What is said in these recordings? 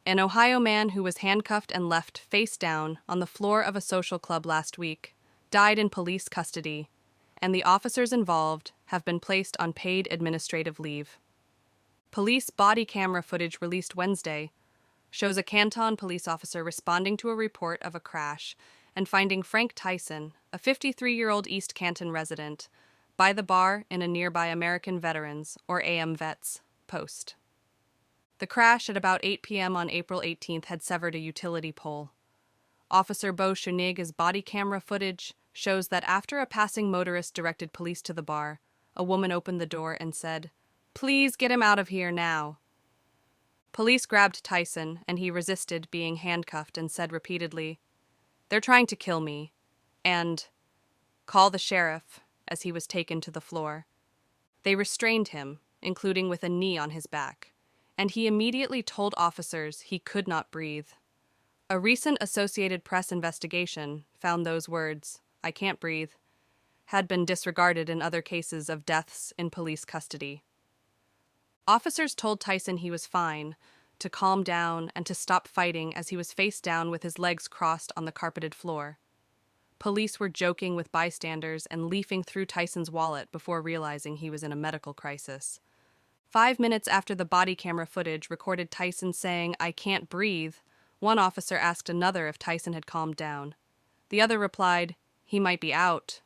An Ohio man who was handcuffed and left face down on the floor of a social club last week died in police custody, and the officers involved have been placed on paid administrative leave. Police body camera footage released Wednesday shows a Canton police officer responding to a report of a crash and finding Frank Tyson, a 53-year-old East Canton resident, by the bar in a nearby American Veterans, or AMVETS, post. The crash at about 8 p.m. on April 18th had severed a utility pole. Officer Bo Schunig's body camera footage shows that after a passing motorist directed police to the bar, a woman opened the door and said, "Please get him out of here now." Police grabbed Tyson, and he resisted being handcuffed and said repeatedly, "They're trying to kill me," and "Call the sheriff," as he was taken to the floor. They restrained him, including with a knee on his back, and he immediately told officers he could not breathe. A recent Associated Press investigation found those words, "I can't breathe," had been disregarded in other cases of deaths in police custody. Officers told Tyson he was fine, to calm down and to stop fighting as he was face down with his legs crossed on the carpeted floor. Police were joking with bystanders and leafing through Tyson's wallet before realizing he was in a medical crisis. 5 minutes after the body camera footage recorded Tyson saying, "I can't breathe," one officer asked another if Tyson had calmed down. The other replied, "He might be out."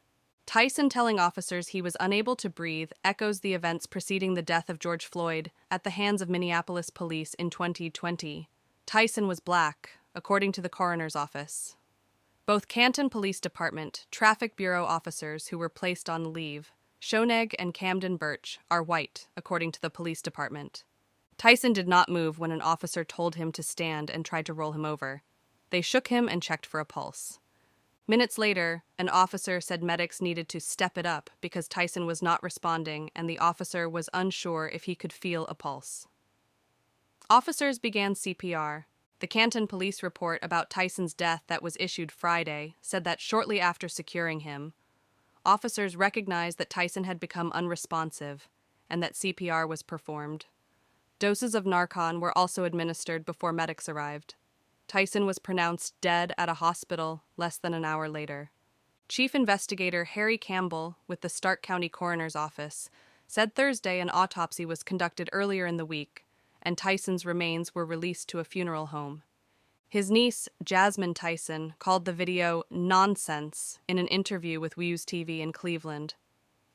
Tyson telling officers he was unable to breathe echoes the events preceding the death of George Floyd at the hands of Minneapolis police in 2020. Tyson was black, according to the coroner's office. Both Canton Police Department Traffic Bureau officers who were placed on leave, Schoenig and Camden Birch, are white, according to the police department. Tyson did not move when an officer told him to stand and tried to roll him over. They shook him and checked for a pulse. Minutes later, an officer said medics needed to step it up because Tyson was not responding and the officer was unsure if he could feel a pulse. Officers began CPR. The Canton police report about Tyson's death that was issued Friday said that shortly after securing him, officers recognized that Tyson had become unresponsive and that CPR was performed. Doses of Narcan were also administered before medics arrived. Tyson was pronounced dead at a hospital less than an hour later. Chief Investigator Harry Campbell with the Stark County Coroner's Office said Thursday an autopsy was conducted earlier in the week, and Tyson's remains were released to a funeral home. His niece, Jasmine Tyson, called the video nonsense in an interview with News TV in Cleveland.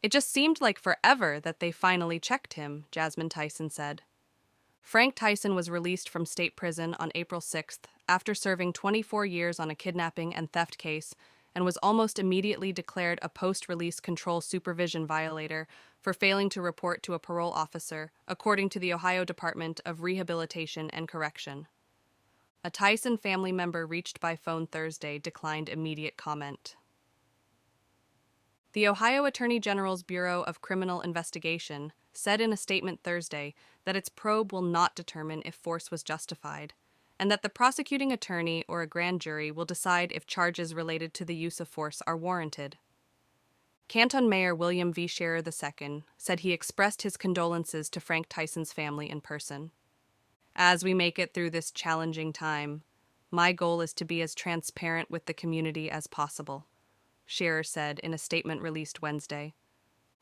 "It just seemed like forever that they finally checked him," Jasmine Tyson said. Frank Tyson was released from state prison on April 6th after serving 24 years on a kidnapping and theft case and was almost immediately declared a post-release control supervision violator for failing to report to a parole officer, according to the Ohio Department of Rehabilitation and Correction. A Tyson family member reached by phone Thursday declined immediate comment. The Ohio Attorney General's Bureau of Criminal Investigation said in a statement Thursday that its probe will not determine if force was justified, and that the prosecuting attorney or a grand jury will decide if charges related to the use of force are warranted. Canton Mayor William V. Scherer II said he expressed his condolences to Frank Tyson's family in person. "As we make it through this challenging time, my goal is to be as transparent with the community as possible," Scherer said in a statement released Wednesday.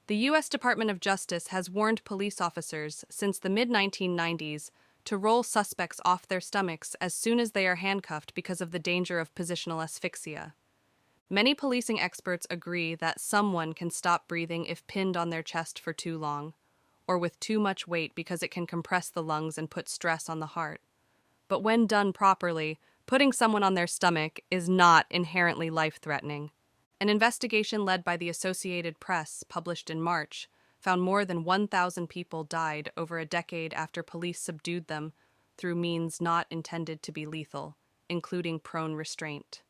The U.S. Department of Justice has warned police officers since the mid-1990s to roll suspects off their stomachs as soon as they are handcuffed because of the danger of positional asphyxia. Many policing experts agree that someone can stop breathing if pinned on their chest for too long, or with too much weight because it can compress the lungs and put stress on the heart. But when done properly, putting someone on their stomach is not inherently life-threatening. An investigation led by the Associated Press, published in March, found more than 1,000 people died over a decade after police subdued them through means not intended to be lethal, including prone restraint.